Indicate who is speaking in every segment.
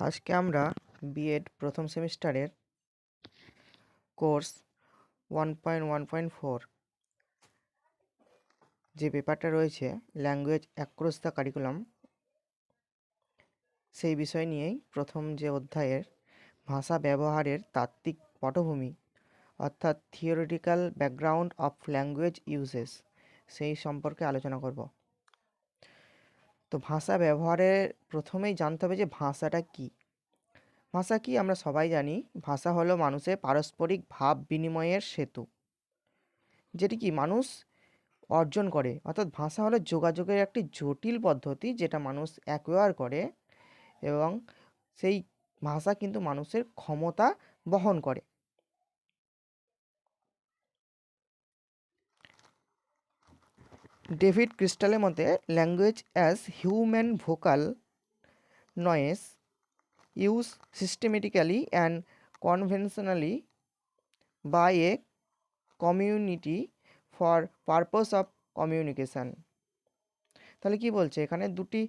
Speaker 1: আজকে আমরা বিএড প্রথম সেমিস্টারের কোর্স 1.1.4 যে পেপারটা রয়েছে ল্যাঙ্গুয়েজ অ্যাক্রস দ্য কারিকুলাম, সেই বিষয় নিয়েই প্রথম যে অধ্যায়ের ভাষা ব্যবহারের তাত্ত্বিক পটভূমি অর্থাৎ theoretical background of language uses সেই সম্পর্কে আলোচনা করব। তো ভাষা ব্যবহারের প্রথমেই জানতে হবে যে ভাষাটা কী। ভাষা কি আমরা সবাই জানি, ভাষা হলো মানুষের পারস্পরিক ভাব বিনিময়ের সেতু, যেটি কি মানুষ অর্জন করে। অর্থাৎ ভাষা হলো যোগাযোগের একটি জটিল পদ্ধতি যেটা মানুষ অ্যাকোয়ার করে, এবং সেই ভাষা কিন্তু মানুষের ক্ষমতা বহন করে। ডেভিড ক্রিস্টালের মতে language as human vocal noise use systematically and conventionally by a community for purpose of communication. তাহলে কি বলছে এখানে, দুটি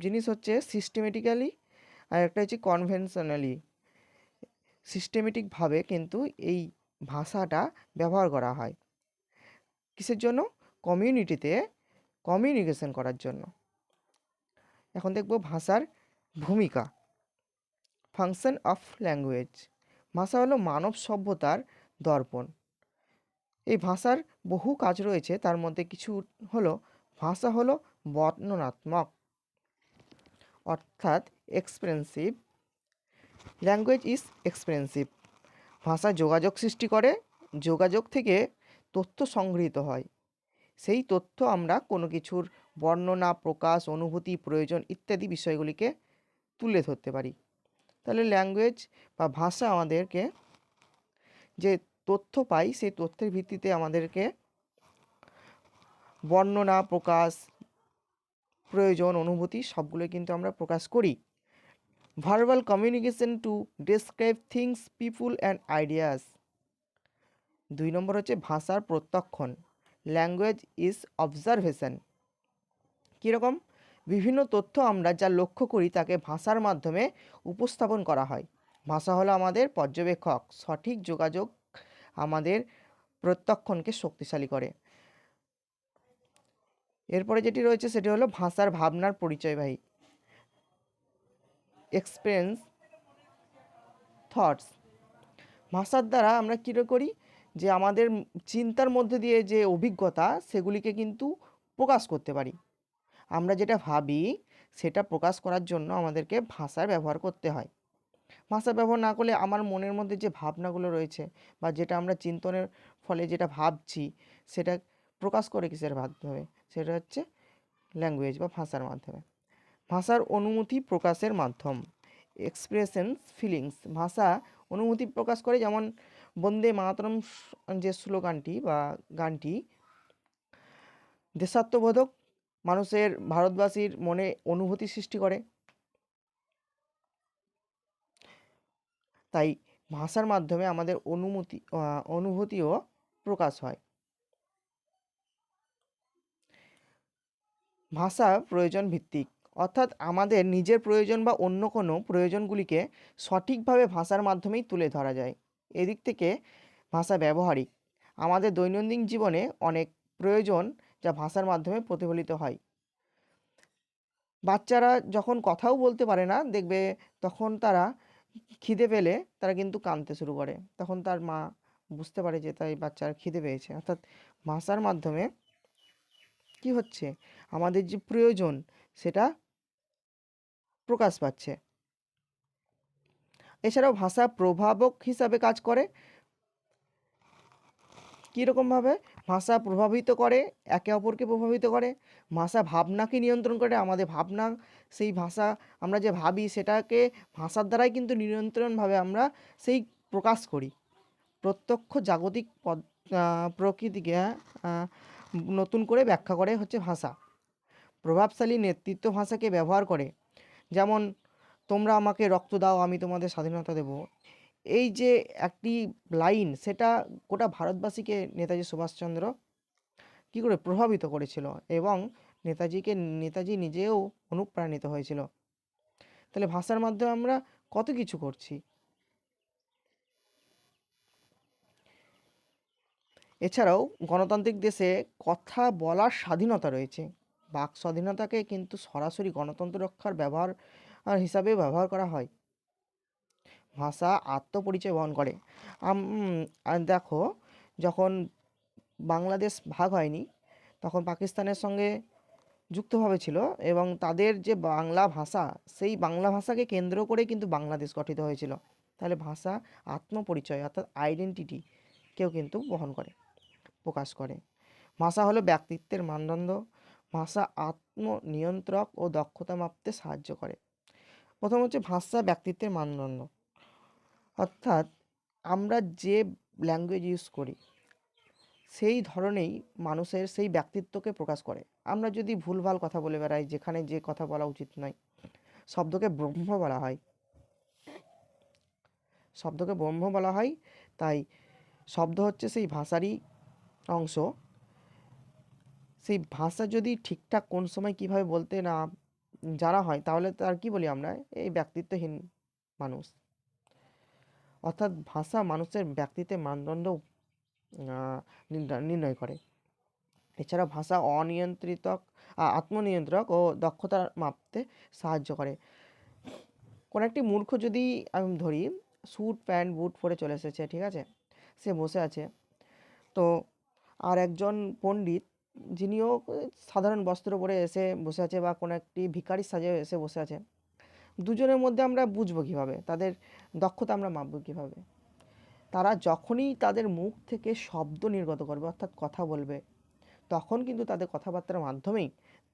Speaker 1: জিনিস হচ্ছে সিস্টেমেটিক্যালি আর একটা হচ্ছে কনভেনশনালি। সিস্টেমেটিকভাবে কিন্তু এই ভাষাটা ব্যবহার করা হয় কিসের জন্য? কমিউনিটিতে কমিউনিকেশন করার জন্য। এখন দেখব ভাষার ভূমিকা। Function of language. ভাষা হলো মানব সভ্যতার দর্পণ। এই ভাষার বহু কাজ রয়েছে, তার মধ্যে কিছু হলো ভাষা হলো বর্ণনাত্মক অর্থাৎ এক্সপ্রেসিভ। Language is expressive. ভাষা যোগাযোগ সৃষ্টি করে, যোগাযোগ থেকে তথ্য সংগৃহীত হয়। সেই তথ্য আমরা কোনো কিছুর বর্ণনা, প্রকাশ, অনুভূতি, প্রয়োজন ইত্যাদি বিষয়গুলিকে তুলে ধরতে পারি। তাহলে ল্যাঙ্গুয়েজ বা ভাষা আমাদেরকে যে তথ্য পাই, সেই তথ্যের ভিত্তিতে আমাদেরকে বর্ণনা, প্রকাশ, প্রয়োজন, অনুভূতি সবগুলোই কিন্তু আমরা প্রকাশ করি। Verbal communication to describe things, people and ideas. 2 নম্বর হচ্ছে ভাষার প্রত্যক্ষণ। Language is observation. কীরকম? বিভিন্ন তথ্য আমরা যা লক্ষ্য করি তাকে ভাষার মাধ্যমে উপস্থাপন করা হয়। ভাষা হলো আমাদের পর্যবেক্ষক। সঠিক যোগাযোগ আমাদের প্রত্যক্ষণকে শক্তিশালী করে। এরপরে যেটি রয়েছে সেটি হলো ভাষার ভাবনার পরিচয়বাহী। Experience thoughts. ভাষার দ্বারা আমরা কী করি, যে আমাদের চিন্তার মধ্যে দিয়ে যে অভিজ্ঞতা সেগুলিকে কিন্তু প্রকাশ করতে পারি। আমরা যেটা ভাবি সেটা প্রকাশ করার জন্য আমাদেরকে ভাষার ব্যবহার করতে হয়। ভাষা ব্যবহার না করলে আমার মনের মধ্যে যে ভাবনাগুলো রয়েছে বা যেটা আমরা চিন্তনের ফলে যেটা ভাবছি সেটা প্রকাশ করে কিসের মাধ্যমে? সেটা হচ্ছে ল্যাঙ্গুয়েজ বা ভাষার মাধ্যমে। ভাষার অনুভূতি প্রকাশের মাধ্যম। Expressions feelings. ভাষা অনুভূতি প্রকাশ করে, যেমন বন্দে মাতরম যে স্লোগানটি বা গানটি দেশাত্মবোধক, মানুষের ভারতবাসীর মনে অনুভূতি সৃষ্টি করে। তাই ভাষার মাধ্যমে আমাদের অনুভূতিও প্রকাশ হয়। ভাষা প্রয়োজন ভিত্তিক, অর্থাৎ আমাদের নিজের প্রয়োজন বা অন্য কোনো প্রয়োজনগুলিকে সঠিকভাবে ভাষার মাধ্যমেই তুলে ধরা যায়। এদিক থেকে ভাষা ব্যবহারিক। আমাদের দৈনন্দিন জীবনে অনেক প্রয়োজন যা ভাষার মাধ্যমে প্রতিফলিত হয়। বাচ্চারা যখন কথাও বলতে পারে না, দেখবে তখন তারা খিদে পেলে তারা কিন্তু কাঁদতে শুরু করে। তখন তার মা বুঝতে পারে যে তাই বাচ্চার খিদে পেয়েছে। অর্থাৎ ভাষার মাধ্যমে কি হচ্ছে, আমাদের যে প্রয়োজন সেটা প্রকাশ পাচ্ছে। এছাড়াও ভাষা প্রভাবক হিসাবে কাজ করে। কীরকমভাবে? ভাষা প্রভাবিত করে, একে অপরকে প্রভাবিত করে। ভাষা ভাবনাকে নিয়ন্ত্রণ করে। আমাদের ভাবনা, সেই ভাষা আমরা যে ভাবি সেটাকে ভাষার দ্বারাই কিন্তু নিয়ন্ত্রণভাবে আমরা সেই প্রকাশ করি। প্রত্যক্ষ জাগতিক প্রকৃতিকে নতুন করে ব্যাখ্যা করে হচ্ছে ভাষা। প্রভাবশালী নেতৃত্ব ভাষাকে ব্যবহার করে, যেমন তোমরা আমাকে রক্ত দাও, আমি তোমাদের স্বাধীনতা দেব। এই যে একটি লাইন, সেটা গোটা ভারতবাসীকে নেতাজি সুভাষচন্দ্র কী করে প্রভাবিত করেছিল, এবং নেতাজি নিজেও অনুপ্রাণিত হয়েছিল। তাহলে ভাষার মাধ্যমে আমরা কত কিছু করছি। এছাড়াও গণতান্ত্রিক দেশে কথা বলার স্বাধীনতা রয়েছে। বাক স্বাধীনতাকে কিন্তু সরাসরি গণতন্ত্র রক্ষার ব্যবহার হিসাবে ব্যবহার করা হয়। ভাষা আত্মপরিচয় বহন করে। আর দেখো, যখন বাংলাদেশ ভাগ হয়নি তখন পাকিস্তানের সঙ্গে যুক্তভাবে ছিল, এবং তাদের যে বাংলা ভাষা, সেই বাংলা ভাষাকে কেন্দ্র করে কিন্তু বাংলাদেশ গঠিত হয়েছিল। তাহলে ভাষা আত্মপরিচয় অর্থাৎ আইডেন্টিটিকেও কিন্তু বহন করে, প্রকাশ করে। ভাষা হলো ব্যক্তিত্বের মানদণ্ড। ভাষা আত্মনিয়ন্ত্রক ও দক্ষতা মাপতে সাহায্য করে। প্রথম হচ্ছে ভাষা ব্যক্তিত্বের মানদণ্ড, অর্থাৎ আমরা যে ল্যাঙ্গুয়েজ ইউজ করি সেই ধরনেই মানুষের সেই ব্যক্তিত্বকে প্রকাশ করে। আমরা যদি ভুলভাল কথা বলে বেড়াই, যেখানে যে কথা বলা উচিত নয়, শব্দকে ব্রহ্ম বলা হয়, শব্দকে ব্রহ্ম বলা হয়। তাই শব্দ হচ্ছে সেই ভাষারই অংশ। সেই ভাষা যদি ঠিকঠাক কোন সময় কিভাবে বলতে না জানা হয়, তাহলে তার কি বলি আমরা, এই ব্যক্তিত্বহীন মানুষ। অর্থাৎ ভাষা মানুষের ব্যক্তিত্বের মানদণ্ড নির্ণয় করে। এছাড়া ভাষা আত্মনিয়ন্ত্রক ও দক্ষতা মাপতে সাহায্য করে। কোনো একটি মূর্খ যদি আমি ধরি, স্যুট প্যান্ট বুট পরে চলে এসেছে, ঠিক আছে, সে বসে আছে, তো আর একজন পণ্ডিত যিনিও সাধারণ বস্ত্র পরে এসে বসে আছে, বা কোনো একটি ভিখারির সাজে এসে বসে আছে, দুজনের মধ্যে আমরা বুঝবো কীভাবে, তাদের দক্ষতা আমরা মাপবো কীভাবে? তারা যখনই তাদের মুখ থেকে শব্দ নির্গত করবে, অর্থাৎ কথা বলবে, তখন কিন্তু তাদের কথাবার্তার মাধ্যমেই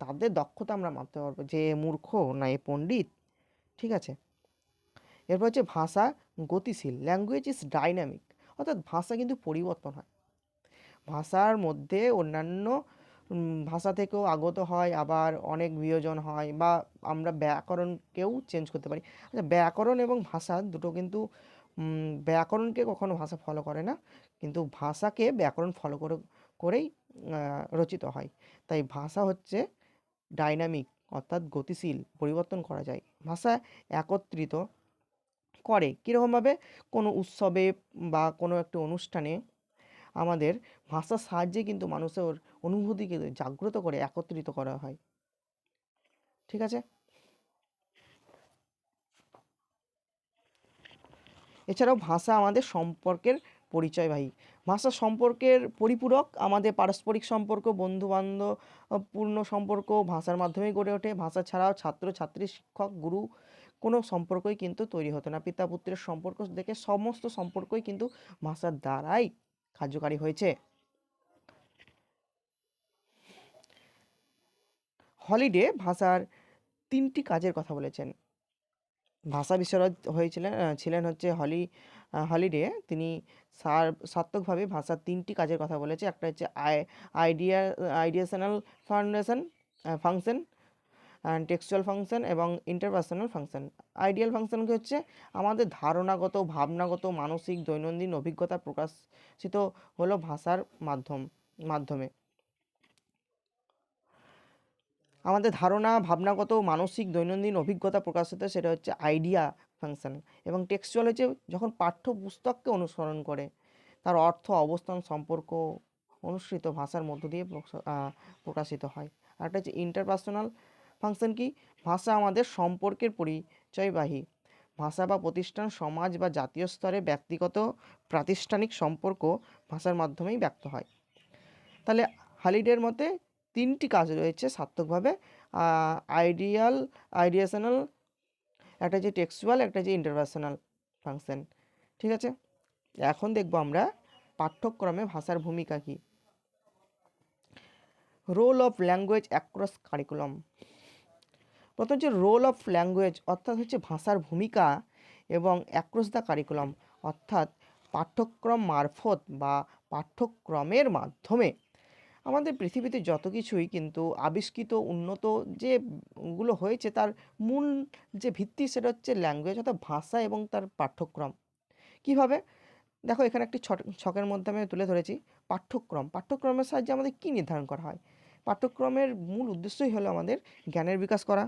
Speaker 1: তাদের দক্ষতা আমরা মাপতে পারবো যে এ মূর্খ না এ পণ্ডিত। ঠিক আছে, এরপর হচ্ছে ভাষা গতিশীল। ল্যাঙ্গুয়েজ ইজ ডাইনামিক, অর্থাৎ ভাষা কিন্তু পরিবর্তন হয়। ভাষার মধ্যে অন্যান্য ভাষা থেকেও আগত হয়, আবার অনেক বিয়োজন হয়, বা আমরা ব্যাকরণকেও চেঞ্জ করতে পারি। আচ্ছা, ব্যাকরণ এবং ভাষা দুটো কিন্তু ব্যাকরণকে কখনো ভাষা ফলো করে না, কিন্তু ভাষাকে ব্যাকরণ ফলো করেই রচিত হয়। তাই ভাষা হচ্ছে ডাইনামিক, অর্থাৎ গতিশীল, পরিবর্তন করা যায়। ভাষা একত্রিত করে কীরকমভাবে? কোনো উৎসবে বা কোনো একটা অনুষ্ঠানে আমাদের ভাষার সাহায্যে কিন্তু মানুষের অনুভূতিকে জাগ্রত করে একত্রিত করা হয়। ঠিক আছে, এছাড়াও ভাষা আমাদের সম্পর্কের পরিচয়বাহী। ভাষা সম্পর্কের পরিপূরক। আমাদের পারস্পরিক সম্পর্ক, বন্ধুবান্ধব পূর্ণ সম্পর্ক ভাষার মাধ্যমেই গড়ে ওঠে। ভাষা ছাড়াও ছাত্র ছাত্রী, শিক্ষক গুরু কোনো সম্পর্কই কিন্তু তৈরি হতো না। পিতা পুত্রের সম্পর্ক থেকে সমস্ত সম্পর্কই কিন্তু ভাষার দ্বারাই কার্যকারী হয়েছে। হলিডে ভাষার 3টি কাজের কথা বলেছেন। ভাষা বিশারদ ছিলেন হচ্ছে হলিডে। তিনি সার্থকভাবে ভাষার 3টি কাজের কথা বলেছে। একটা হচ্ছে আইডিয়েশনাল ফাংশন, টেক্সচুয়াল ফাংশন এবং ইন্টারপার্সোনাল ফাংশন। আইডিয়াল ফাংশনকে হচ্ছে আমাদের ধারণাগত, ভাবনাগত, মানসিক দৈনন্দিন অভিজ্ঞতা প্রকাশিত হলো ভাষার মাধ্যমে। আমাদের ধারণা, ভাবনাগত, মানসিক দৈনন্দিন অভিজ্ঞতা প্রকাশিত, সেটা হচ্ছে আইডিয়া ফাংশন। এবং টেক্সচুয়াল হচ্ছে যখন পাঠ্যপুস্তককে অনুসরণ করে, তার অর্থ, অবস্থান, সম্পর্ক অনুসৃত ভাষার মধ্য দিয়ে প্রকাশিত হয়। আর একটা হচ্ছে ইন্টারপার্সোনাল ফাংশন। কি? ভাষা আমাদের সম্পর্কের পরিচয়বাহী। ভাষা বা প্রতিষ্ঠান, সমাজ বা জাতীয় স্তরে ব্যক্তিগত প্রাতিষ্ঠানিক সম্পর্ক ভাষার মাধ্যমেই ব্যক্ত হয়। তাহলে হালিডের মতে 3টি কাজ রয়েছে সার্থকভাবে। আইডিয়েশনাল, একটা হচ্ছে টেক্সচুয়াল, একটা হচ্ছে ইন্টারপার্সোনাল ফাংশন। ঠিক আছে, এখন দেখব আমরা পাঠ্যক্রমে ভাষার ভূমিকা কী। Role of language across curriculum. প্রথম হচ্ছে রোল অফ ল্যাঙ্গুয়েজ, অর্থাৎ হচ্ছে ভাষার ভূমিকা এবং অ্যাক্রস দ্য কারিকুলাম, অর্থাৎ পাঠ্যক্রম মারফত বা পাঠ্যক্রমের মাধ্যমে আমাদের পৃথিবীতে যত কিছুই কিন্তু আবিষ্কৃত, উন্নত যেগুলো হয়েছে, তার মূল যে ভিত্তি সেটা হচ্ছে ল্যাঙ্গুয়েজ, অর্থাৎ ভাষা এবং তার পাঠ্যক্রম। কিভাবে? দেখো, এখানে একটি ছকের মধ্যে আমি তুলে ধরেছি পাঠ্যক্রমের সাহায্যে আমাদের কী নির্ধারণ করা হয়। পাঠ্যক্রমের মূল উদ্দেশ্যই হলো আমাদের জ্ঞানের বিকাশ করা,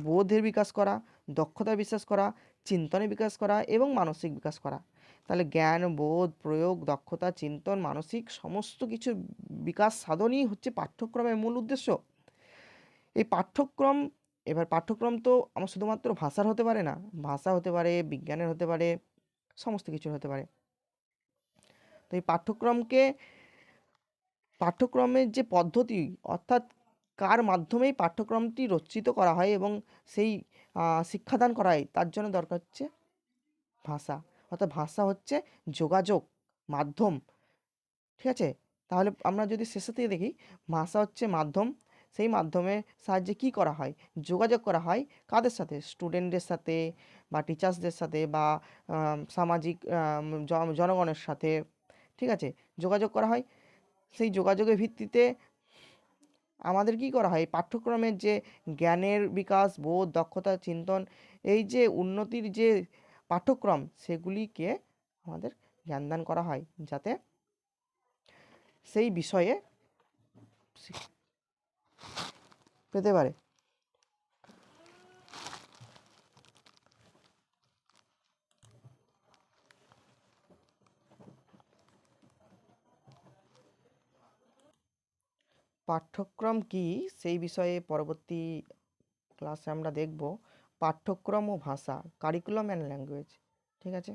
Speaker 1: বোধের বিকাশ করা, দক্ষতা বিকাশ করা, চিন্তনে বিকাশ করা এবং মানসিক বিকাশ করা। তাহলে জ্ঞান, বোধ, প্রয়োগ, দক্ষতা, চিন্তন, মানসিক সমস্ত কিছুর বিকাশ সাধনই হচ্ছে পাঠ্যক্রমের মূল উদ্দেশ্য। এই পাঠ্যক্রম, এবার পাঠ্যক্রম তো আমার শুধুমাত্র ভাষার হতে পারে না, ভাষা হতে পারে, বিজ্ঞানের হতে পারে, সমস্ত কিছুর হতে পারে। তো এই পাঠ্যক্রমের যে পদ্ধতি, অর্থাৎ কার মাধ্যমেই পাঠ্যক্রমটি রচিত করা হয় এবং সেই শিক্ষাদান করা হয়, তার জন্য দরকার হচ্ছে ভাষা। অর্থাৎ ভাষা হচ্ছে যোগাযোগ মাধ্যম। ঠিক আছে? তাহলে আমরা যদি শেষের দিকে দেখি, ভাষা হচ্ছে মাধ্যম। সেই মাধ্যমের সাহায্যে কী করা হয়? যোগাযোগ করা হয় কাদের সাথে? স্টুডেন্টদের সাথে বা টিচার্সদের সাথে বা সামাজিক জনগণের সাথে। ঠিক আছে? যোগাযোগ করা হয়। সেই যোগাযোগের ভিত্তিতে আমাদের কী করা হয়? পাঠ্যক্রমের যে জ্ঞানের বিকাশ, বোধ, দক্ষতা, চিন্তন, এই যে উন্নতির যে পাঠ্যক্রম, সেগুলিকে আমাদের জ্ঞানদান করা হয়, যাতে সেই বিষয়ে পেতে পারে। পাঠ্যক্রম কি, সেই বিষয়ে পরবর্তী ক্লাসে আমরা দেখব পাঠ্যক্রম ও ভাষা, কারিকুলাম অ্যান্ড ল্যাঙ্গুয়েজ। ঠিক আছে?